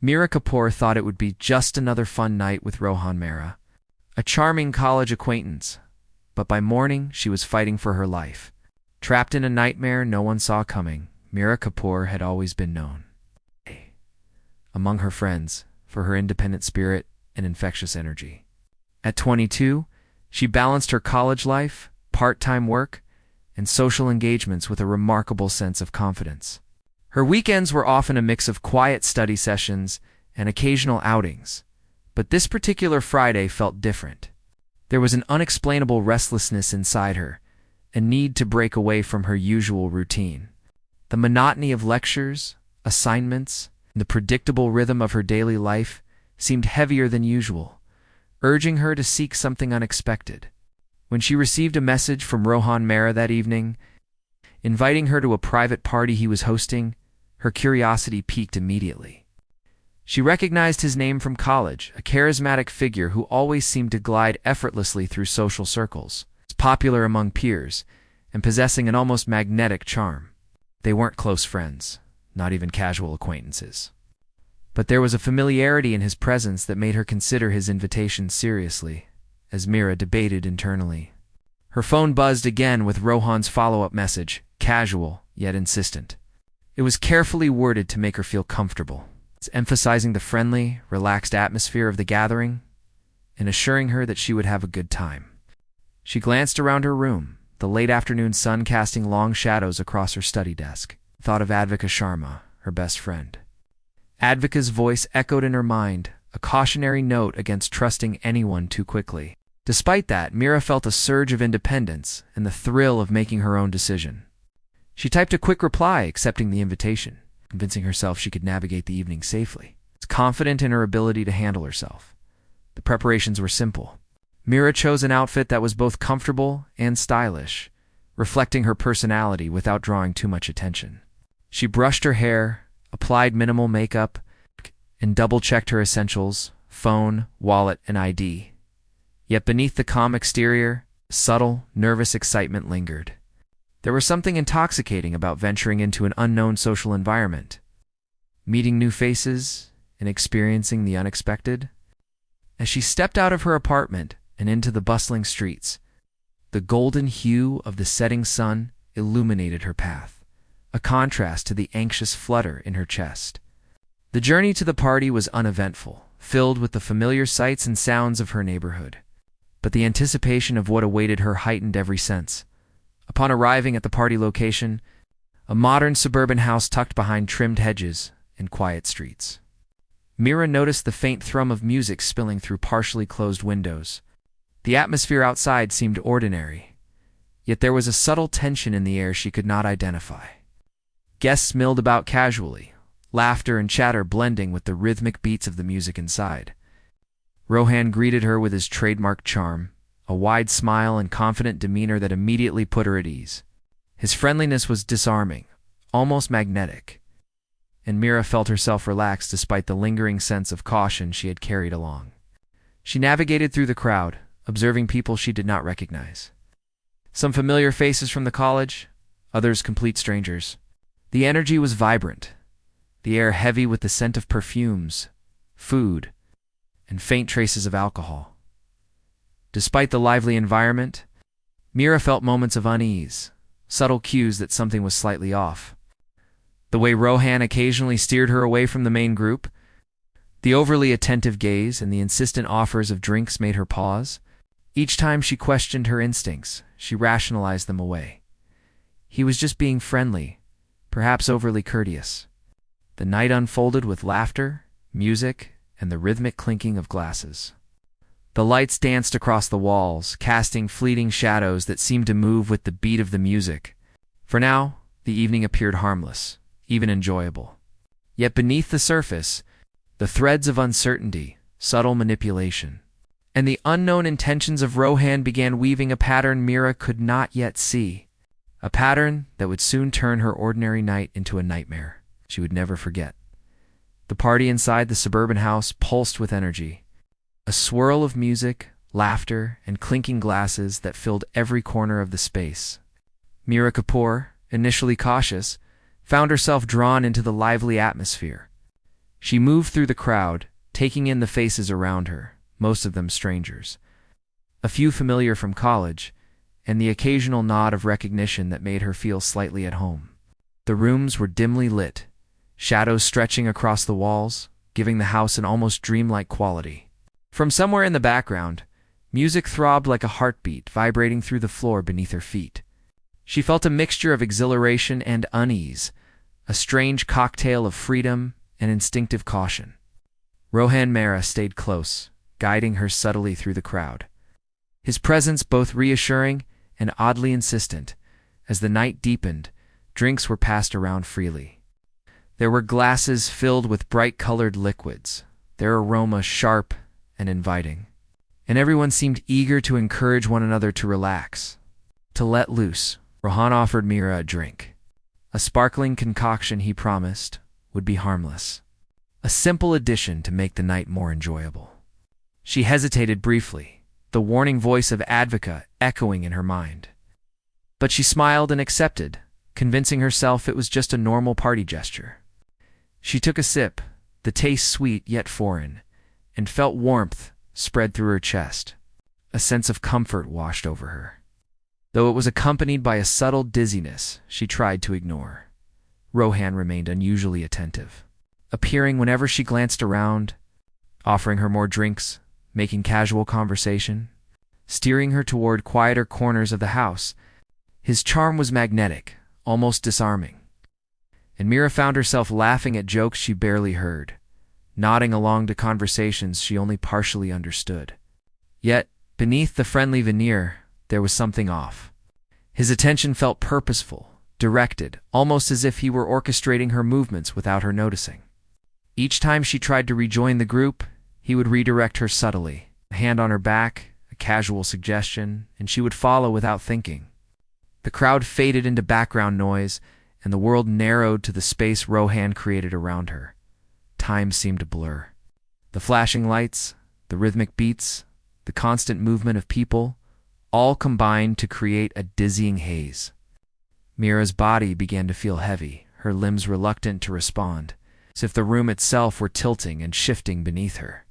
Meera Kapoor thought it would be just another fun night with Rohan Mehra, a charming college acquaintance, but by morning she was fighting for her life. Trapped in a nightmare no one saw coming, Meera Kapoor had always been known among her friends for her independent spirit and infectious energy. At 22, she balanced her college life, part-time work, and social engagements with a remarkable sense of confidence. Her weekends were often a mix of quiet study sessions and occasional outings, but this particular Friday felt different. There was an unexplainable restlessness inside her, a need to break away from her usual routine. The monotony of lectures, assignments, and the predictable rhythm of her daily life seemed heavier than usual, urging her to seek something unexpected. When she received a message from Rohan Mehra that evening, inviting her to a private party he was hosting, her curiosity piqued immediately. She recognized his name from college, a charismatic figure who always seemed to glide effortlessly through social circles, popular among peers, and possessing an almost magnetic charm. They weren't close friends, not even casual acquaintances. But there was a familiarity in his presence that made her consider his invitation seriously, as Meera debated internally. Her phone buzzed again with Rohan's follow-up message, casual yet insistent. It was carefully worded to make her feel comfortable, emphasizing the friendly, relaxed atmosphere of the gathering and assuring her that she would have a good time. She glanced around her room, the late afternoon sun casting long shadows across her study desk, thought of Advika Sharma, her best friend. Advika's voice echoed in her mind, a cautionary note against trusting anyone too quickly. Despite that, Meera felt a surge of independence and the thrill of making her own decision. She typed a quick reply accepting the invitation, convincing herself she could navigate the evening safely. Confident in her ability to handle herself. The preparations were simple. Meera chose an outfit that was both comfortable and stylish, reflecting her personality without drawing too much attention. She brushed her hair, applied minimal makeup, and double-checked her essentials, phone, wallet, and ID. Yet beneath the calm exterior, subtle, nervous excitement lingered. There was something intoxicating about venturing into an unknown social environment, meeting new faces, and experiencing the unexpected. As she stepped out of her apartment and into the bustling streets, the golden hue of the setting sun illuminated her path, a contrast to the anxious flutter in her chest. The journey to the party was uneventful, filled with the familiar sights and sounds of her neighborhood. But the anticipation of what awaited her heightened every sense. Upon arriving at the party location, a modern suburban house tucked behind trimmed hedges and quiet streets. Meera noticed the faint thrum of music spilling through partially closed windows. The atmosphere outside seemed ordinary, yet there was a subtle tension in the air she could not identify. Guests milled about casually, laughter and chatter blending with the rhythmic beats of the music inside. Rohan greeted her with his trademark charm, a wide smile and confident demeanor that immediately put her at ease. His friendliness was disarming, almost magnetic, and Meera felt herself relaxed despite the lingering sense of caution she had carried along. She navigated through the crowd, observing people she did not recognize. Some familiar faces from the college, others complete strangers. The energy was vibrant, the air heavy with the scent of perfumes, food, and faint traces of alcohol. Despite the lively environment, Meera felt moments of unease, subtle cues that something was slightly off. The way Rohan occasionally steered her away from the main group, the overly attentive gaze and the insistent offers of drinks made her pause. Each time she questioned her instincts, she rationalized them away. He was just being friendly, perhaps overly courteous. The night unfolded with laughter, music, and the rhythmic clinking of glasses. The lights danced across the walls, casting fleeting shadows that seemed to move with the beat of the music. For now, the evening appeared harmless, even enjoyable. Yet beneath the surface, the threads of uncertainty, subtle manipulation, and the unknown intentions of Rohan began weaving a pattern Meera could not yet see. A pattern that would soon turn her ordinary night into a nightmare she would never forget. The party inside the suburban house pulsed with energy. A swirl of music, laughter, and clinking glasses that filled every corner of the space. Meera Kapoor, initially cautious, found herself drawn into the lively atmosphere. She moved through the crowd, taking in the faces around her, most of them strangers. A few familiar from college, and the occasional nod of recognition that made her feel slightly at home. The rooms were dimly lit, shadows stretching across the walls, giving the house an almost dreamlike quality. From somewhere in the background, music throbbed like a heartbeat vibrating through the floor beneath her feet. She felt a mixture of exhilaration and unease, a strange cocktail of freedom and instinctive caution. Rohan Mehra stayed close, guiding her subtly through the crowd. His presence both reassuring and oddly insistent. As the night deepened, drinks were passed around freely. There were glasses filled with bright-colored liquids, their aroma sharp and inviting. And everyone seemed eager to encourage one another to relax, to let loose. Rohan offered Meera a drink. A sparkling concoction he promised would be harmless. A simple addition to make the night more enjoyable. She hesitated briefly, the warning voice of Advocate echoing in her mind. But she smiled and accepted, convincing herself it was just a normal party gesture. She took a sip, the taste sweet yet foreign, and felt warmth spread through her chest. A sense of comfort washed over her. Though it was accompanied by a subtle dizziness she tried to ignore. Rohan remained unusually attentive, appearing whenever she glanced around, offering her more drinks, making casual conversation, steering her toward quieter corners of the house. His charm was magnetic, almost disarming. And Meera found herself laughing at jokes she barely heard, nodding along to conversations she only partially understood. Yet, beneath the friendly veneer, there was something off. His attention felt purposeful, directed, almost as if he were orchestrating her movements without her noticing. Each time she tried to rejoin the group, he would redirect her subtly, a hand on her back, a casual suggestion, and she would follow without thinking. The crowd faded into background noise, and the world narrowed to the space Rohan created around her. Time seemed to blur. The flashing lights, the rhythmic beats, the constant movement of people, all combined to create a dizzying haze. Meera's body began to feel heavy, her limbs reluctant to respond, as if the room itself were tilting and shifting beneath her.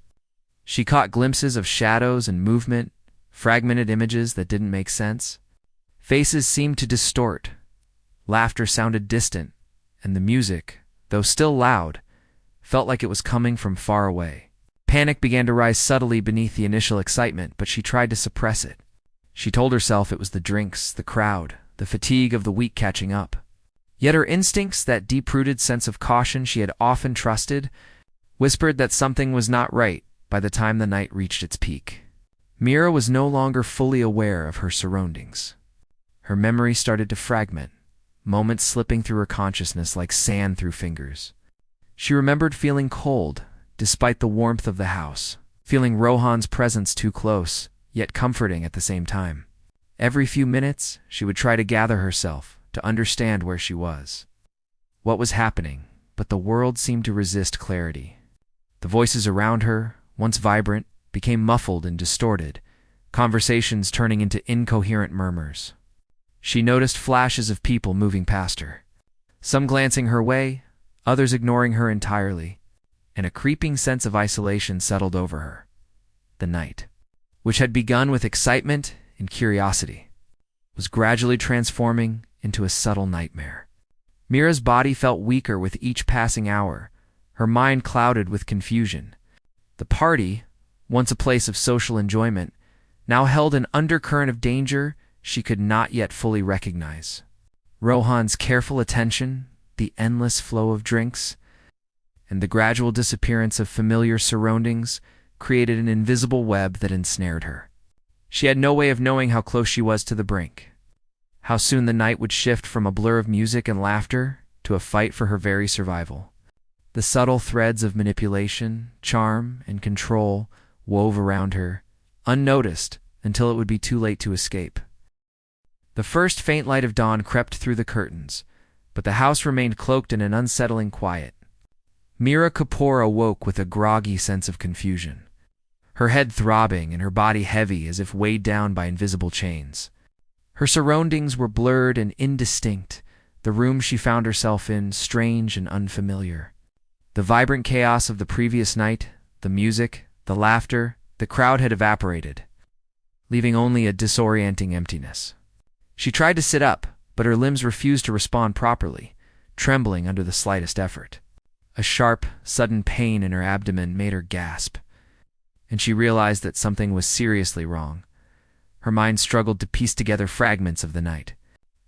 She caught glimpses of shadows and movement, fragmented images that didn't make sense. Faces seemed to distort. Laughter sounded distant, and the music, though still loud, felt like it was coming from far away. Panic began to rise subtly beneath the initial excitement, but she tried to suppress it. She told herself it was the drinks, the crowd, the fatigue of the week catching up. Yet her instincts, that deep-rooted sense of caution she had often trusted, whispered that something was not right by the time the night reached its peak. Meera was no longer fully aware of her surroundings. Her memory started to fragment, moments slipping through her consciousness like sand through fingers. She remembered feeling cold, despite the warmth of the house, feeling Rohan's presence too close, yet comforting at the same time. Every few minutes, she would try to gather herself, to understand where she was. What was happening, but the world seemed to resist clarity. The voices around her, once vibrant, became muffled and distorted, conversations turning into incoherent murmurs. She noticed flashes of people moving past her, some glancing her way, others ignoring her entirely, and a creeping sense of isolation settled over her. The night, which had begun with excitement and curiosity, was gradually transforming into a subtle nightmare. Meera's body felt weaker with each passing hour, her mind clouded with confusion. The party, once a place of social enjoyment, now held an undercurrent of danger she could not yet fully recognize. Rohan's careful attention, the endless flow of drinks, and the gradual disappearance of familiar surroundings created an invisible web that ensnared her. She had no way of knowing how close she was to the brink, how soon the night would shift from a blur of music and laughter to a fight for her very survival. The subtle threads of manipulation, charm, and control wove around her, unnoticed until it would be too late to escape. The first faint light of dawn crept through the curtains, but the house remained cloaked in an unsettling quiet. Meera Kapoor awoke with a groggy sense of confusion, her head throbbing and her body heavy as if weighed down by invisible chains. Her surroundings were blurred and indistinct, the room she found herself in strange and unfamiliar. The vibrant chaos of the previous night, the music, the laughter, the crowd had evaporated, leaving only a disorienting emptiness. She tried to sit up, but her limbs refused to respond properly, trembling under the slightest effort. A sharp, sudden pain in her abdomen made her gasp, and she realized that something was seriously wrong. Her mind struggled to piece together fragments of the night.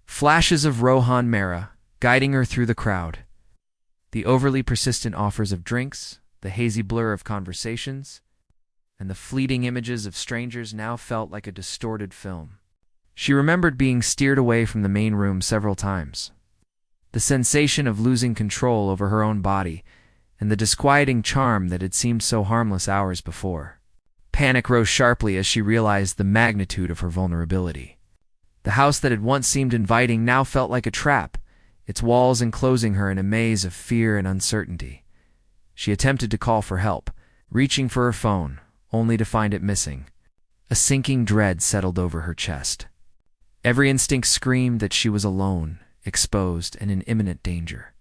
Flashes of Rohan Mehra guiding her through the crowd. The overly persistent offers of drinks, the hazy blur of conversations, and the fleeting images of strangers now felt like a distorted film. She remembered being steered away from the main room several times. The sensation of losing control over her own body, and the disquieting charm that had seemed so harmless hours before. Panic rose sharply as she realized the magnitude of her vulnerability. The house that had once seemed inviting now felt like a trap, its walls enclosing her in a maze of fear and uncertainty. She attempted to call for help, reaching for her phone, only to find it missing. A sinking dread settled over her chest. Every instinct screamed that she was alone, exposed, and in imminent danger.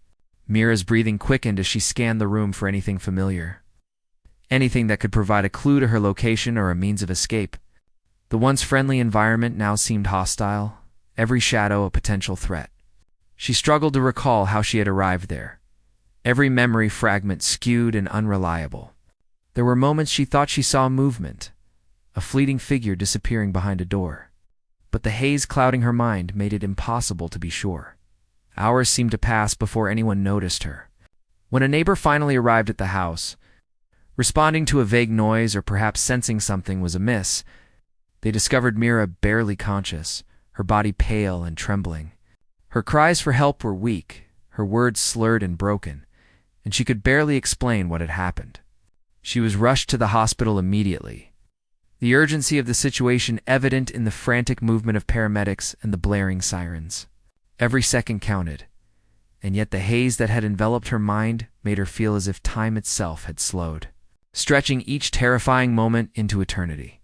Meera's breathing quickened as she scanned the room for anything familiar. Anything that could provide a clue to her location or a means of escape. The once friendly environment now seemed hostile, every shadow a potential threat. She struggled to recall how she had arrived there. Every memory fragment skewed and unreliable. There were moments she thought she saw movement, a fleeting figure disappearing behind a door. But the haze clouding her mind made it impossible to be sure. Hours seemed to pass before anyone noticed her. When a neighbor finally arrived at the house, responding to a vague noise or perhaps sensing something was amiss, they discovered Meera barely conscious, her body pale and trembling. Her cries for help were weak, her words slurred and broken, and she could barely explain what had happened. She was rushed to the hospital immediately, the urgency of the situation evident in the frantic movement of paramedics and the blaring sirens. Every second counted, and yet the haze that had enveloped her mind made her feel as if time itself had slowed, stretching each terrifying moment into eternity.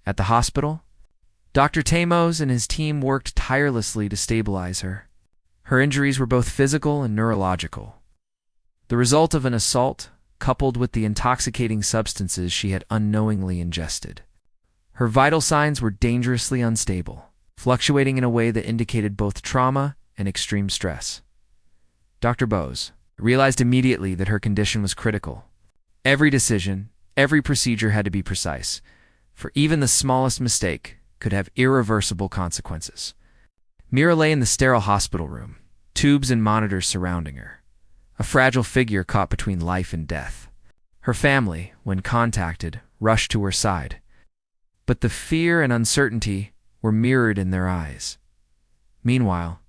At the hospital, Dr. Tanay and his team worked tirelessly to stabilize her. Her injuries were both physical and neurological, the result of an assault coupled with the intoxicating substances she had unknowingly ingested. Her vital signs were dangerously unstable, fluctuating in a way that indicated both trauma and extreme stress. Dr. Bose realized immediately that her condition was critical. Every decision, every procedure had to be precise, for even the smallest mistake could have irreversible consequences. Meera lay in the sterile hospital room, tubes and monitors surrounding her, a fragile figure caught between life and death. Her family, when contacted, rushed to her side, but the fear and uncertainty were mirrored in their eyes. Meanwhile,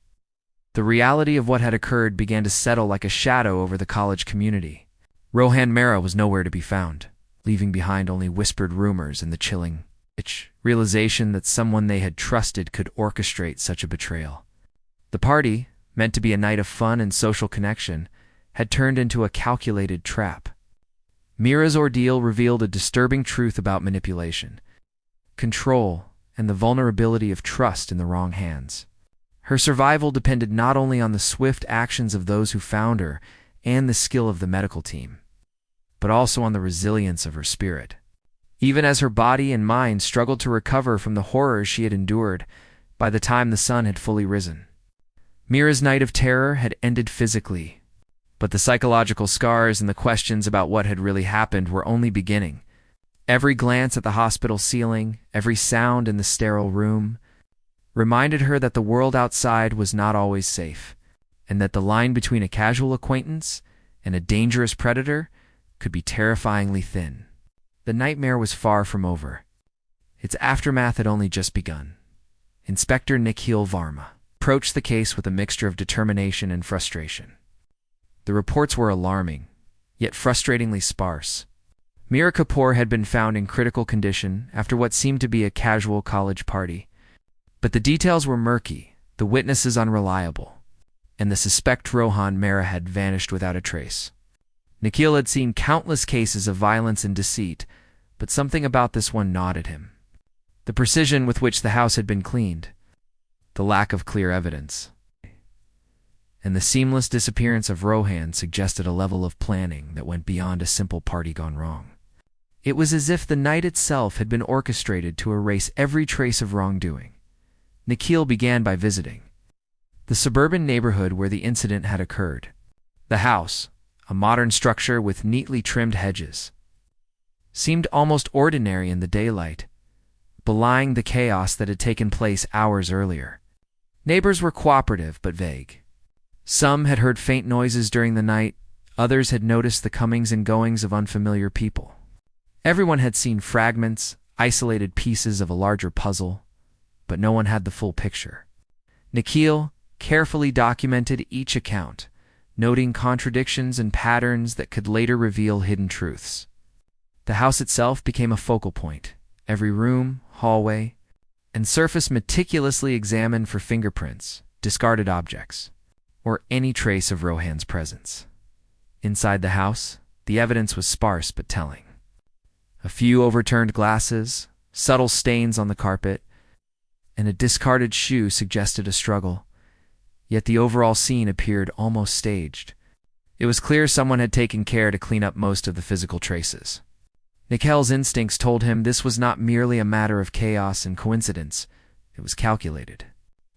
the reality of what had occurred began to settle like a shadow over the college community. Rohan Mehra was nowhere to be found, leaving behind only whispered rumors and the chilling realization that someone they had trusted could orchestrate such a betrayal. The party, meant to be a night of fun and social connection, had turned into a calculated trap. Meera's ordeal revealed a disturbing truth about manipulation, control, and the vulnerability of trust in the wrong hands. Her survival depended not only on the swift actions of those who found her and the skill of the medical team, but also on the resilience of her spirit. Even as her body and mind struggled to recover from the horrors she had endured by the time the sun had fully risen. Meera's night of terror had ended physically, but the psychological scars and the questions about what had really happened were only beginning. Every glance at the hospital ceiling, every sound in the sterile room, reminded her that the world outside was not always safe, and that the line between a casual acquaintance and a dangerous predator could be terrifyingly thin. The nightmare was far from over. Its aftermath had only just begun. Inspector Nikhil Varma approached the case with a mixture of determination and frustration. The reports were alarming, yet frustratingly sparse. Meera Kapoor had been found in critical condition after what seemed to be a casual college party. But the details were murky, the witnesses unreliable, and the suspect Rohan Mehra had vanished without a trace. Nikhil had seen countless cases of violence and deceit, but something about this one gnawed at him. The precision with which the house had been cleaned, the lack of clear evidence, and the seamless disappearance of Rohan suggested a level of planning that went beyond a simple party gone wrong. It was as if the night itself had been orchestrated to erase every trace of wrongdoing. Nikhil began by visiting the suburban neighborhood where the incident had occurred. The house, a modern structure with neatly trimmed hedges, seemed almost ordinary in the daylight, belying the chaos that had taken place hours earlier. Neighbors were cooperative but vague. Some had heard faint noises during the night, others had noticed the comings and goings of unfamiliar people. Everyone had seen fragments, isolated pieces of a larger puzzle, but no one had the full picture. Nikhil carefully documented each account, noting contradictions and patterns that could later reveal hidden truths. The house itself became a focal point. Every room, hallway, and surface meticulously examined for fingerprints, discarded objects, or any trace of Rohan's presence. Inside the house, the evidence was sparse but telling. A few overturned glasses, subtle stains on the carpet, and a discarded shoe suggested a struggle, yet the overall scene appeared almost staged. It was clear someone had taken care to clean up most of the physical traces. Nikhil's instincts told him this was not merely a matter of chaos and coincidence, it was calculated.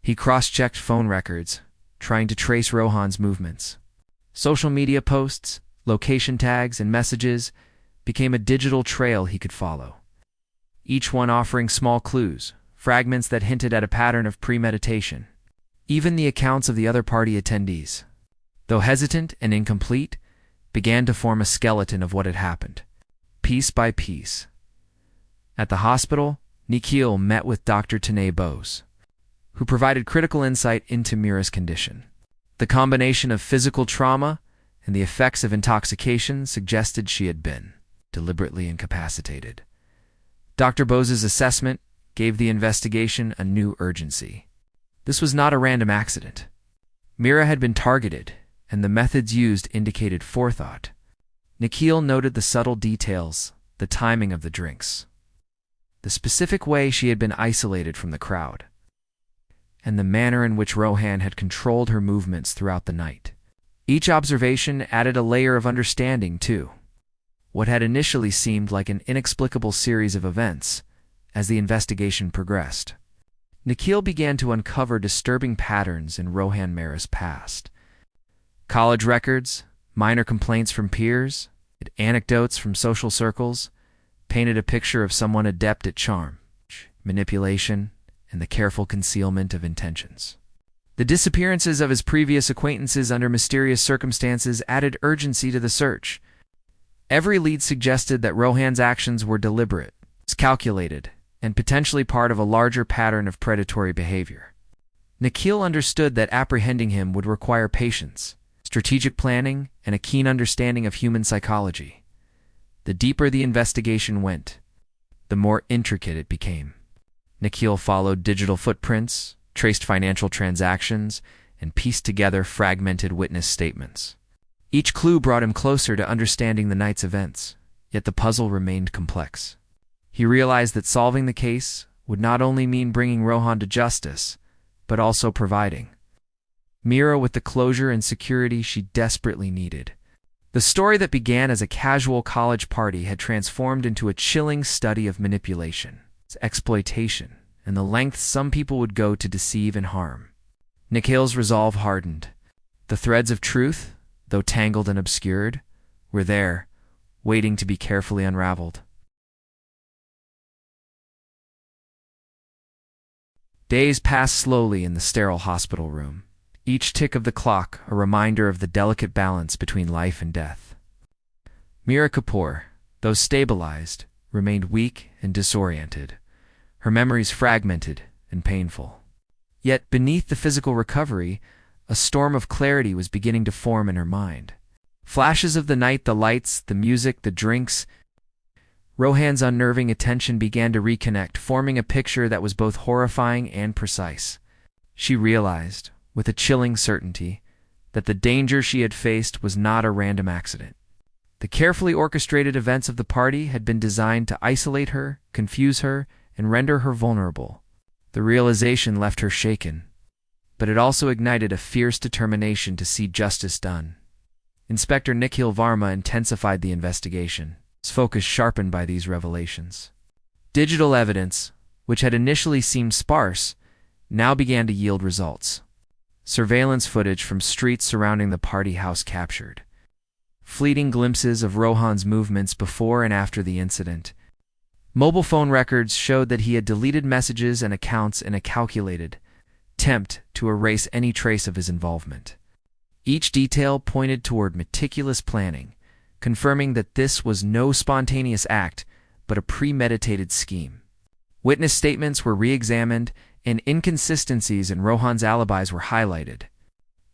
He cross-checked phone records, trying to trace Rohan's movements. Social media posts, location tags, and messages became a digital trail he could follow, each one offering small clues, fragments that hinted at a pattern of premeditation. Even the accounts of the other party attendees, though hesitant and incomplete, began to form a skeleton of what had happened, piece by piece. At the hospital, Nikhil met with Dr. Tanay Bose, who provided critical insight into Meera's condition. The combination of physical trauma and the effects of intoxication suggested she had been deliberately incapacitated. Dr. Bose's assessment gave the investigation a new urgency. This was not a random accident. Meera had been targeted, and the methods used indicated forethought. Nikhil noted the subtle details, the timing of the drinks, the specific way she had been isolated from the crowd, and the manner in which Rohan had controlled her movements throughout the night. Each observation added a layer of understanding, too. What had initially seemed like an inexplicable series of events, as the investigation progressed, Nikhil began to uncover disturbing patterns in Rohan Mehra's past. College records, minor complaints from peers, and anecdotes from social circles painted a picture of someone adept at charm, manipulation, and the careful concealment of intentions. The disappearances of his previous acquaintances under mysterious circumstances added urgency to the search. Every lead suggested that Rohan's actions were deliberate, calculated, and potentially part of a larger pattern of predatory behavior. Nikhil understood that apprehending him would require patience, strategic planning, and a keen understanding of human psychology. The deeper the investigation went, the more intricate it became. Nikhil followed digital footprints, traced financial transactions, and pieced together fragmented witness statements. Each clue brought him closer to understanding the night's events, yet the puzzle remained complex. He realized that solving the case would not only mean bringing Rohan to justice, but also providing Meera with the closure and security she desperately needed. The story that began as a casual college party had transformed into a chilling study of manipulation, exploitation, and the lengths some people would go to deceive and harm. Nikhil's resolve hardened. The threads of truth, though tangled and obscured, were there, waiting to be carefully unraveled. Days passed slowly in the sterile hospital room, each tick of the clock a reminder of the delicate balance between life and death. Meera Kapoor, though stabilized, remained weak and disoriented, her memories fragmented and painful. Yet beneath the physical recovery, a storm of clarity was beginning to form in her mind. Flashes of the night, the lights, the music, the drinks. Rohan's unnerving attention began to reconnect, forming a picture that was both horrifying and precise. She realized, with a chilling certainty, that the danger she had faced was not a random accident. The carefully orchestrated events of the party had been designed to isolate her, confuse her, and render her vulnerable. The realization left her shaken. but it also ignited a fierce determination to see justice done. Inspector Nikhil Varma intensified the investigation, his focus sharpened by these revelations. Digital evidence, which had initially seemed sparse, now began to yield results. Surveillance footage from streets surrounding the party house captured fleeting glimpses of Rohan's movements before and after the incident. Mobile phone records showed that he had deleted messages and accounts in a calculated attempt to erase any trace of his involvement. Each detail pointed toward meticulous planning, confirming that this was no spontaneous act, but a premeditated scheme. Witness statements were re-examined, and inconsistencies in Rohan's alibis were highlighted,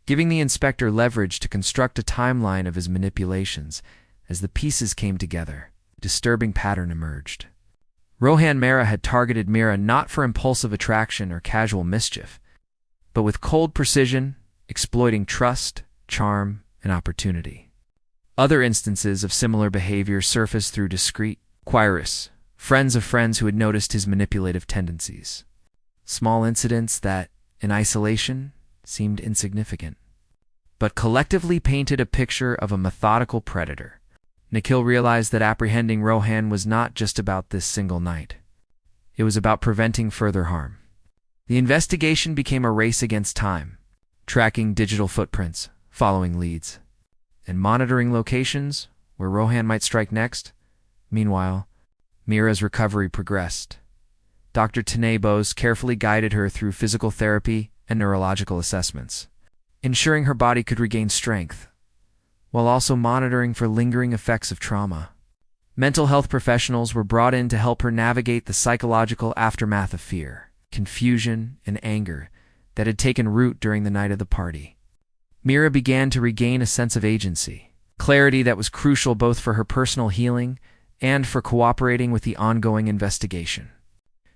giving the inspector leverage to construct a timeline of his manipulations. As the pieces came together, a disturbing pattern emerged. Rohan Mehra had targeted Meera not for impulsive attraction or casual mischief, but with cold precision, exploiting trust, charm, and opportunity. Other instances of similar behavior surfaced through discreet inquirers, friends of friends who had noticed his manipulative tendencies. Small incidents that, in isolation, seemed insignificant, but collectively painted a picture of a methodical predator. Nikhil realized that apprehending Rohan was not just about this single night. It was about preventing further harm. The investigation became a race against time, tracking digital footprints, following leads, and monitoring locations where Rohan might strike next. Meanwhile, Meera's recovery progressed. Dr. Tanay Bose carefully guided her through physical therapy and neurological assessments, ensuring her body could regain strength, while also monitoring for lingering effects of trauma. Mental health professionals were brought in to help her navigate the psychological aftermath of fear, confusion, and anger that had taken root during the night of the party. Meera began to regain a sense of agency, clarity that was crucial both for her personal healing and for cooperating with the ongoing investigation.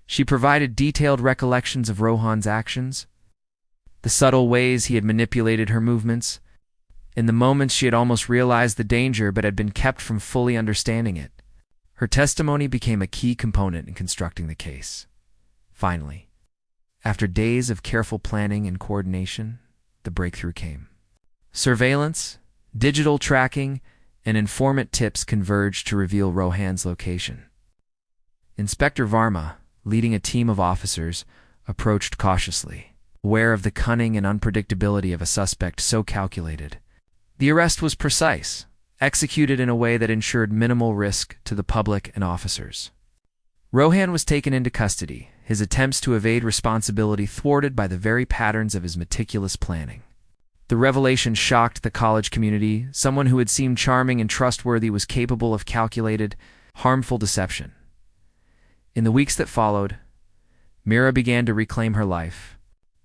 She provided detailed recollections of Rohan's actions, the subtle ways he had manipulated her movements, in the moments she had almost realized the danger but had been kept from fully understanding it. Her testimony became a key component in constructing the case. Finally, after days of careful planning and coordination, the breakthrough came. Surveillance, digital tracking, and informant tips converged to reveal Rohan's location. Inspector Varma, leading a team of officers, approached cautiously, aware of the cunning and unpredictability of a suspect so calculated. The arrest was precise, executed in a way that ensured minimal risk to the public and officers. Rohan was taken into custody, his attempts to evade responsibility thwarted by the very patterns of his meticulous planning. The revelation shocked the college community. Someone who had seemed charming and trustworthy was capable of calculated, harmful deception. In the weeks that followed, Meera began to reclaim her life.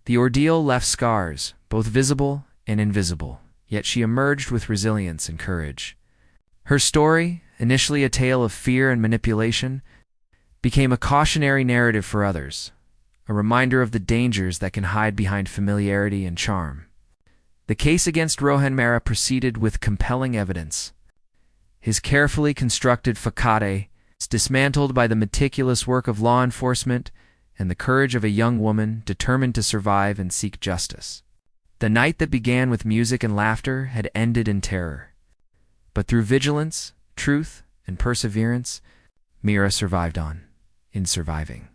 The ordeal left scars, both visible and invisible, yet she emerged with resilience and courage. Her story, initially a tale of fear and manipulation, became a cautionary narrative for others, a reminder of the dangers that can hide behind familiarity and charm. The case against Rohan Mehra proceeded with compelling evidence. His carefully constructed facade, dismantled by the meticulous work of law enforcement and the courage of a young woman determined to survive and seek justice. The night that began with music and laughter had ended in terror. But through vigilance, truth, and perseverance, Meera survived on, in surviving.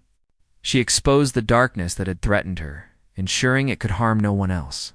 She exposed the darkness that had threatened her, ensuring it could harm no one else.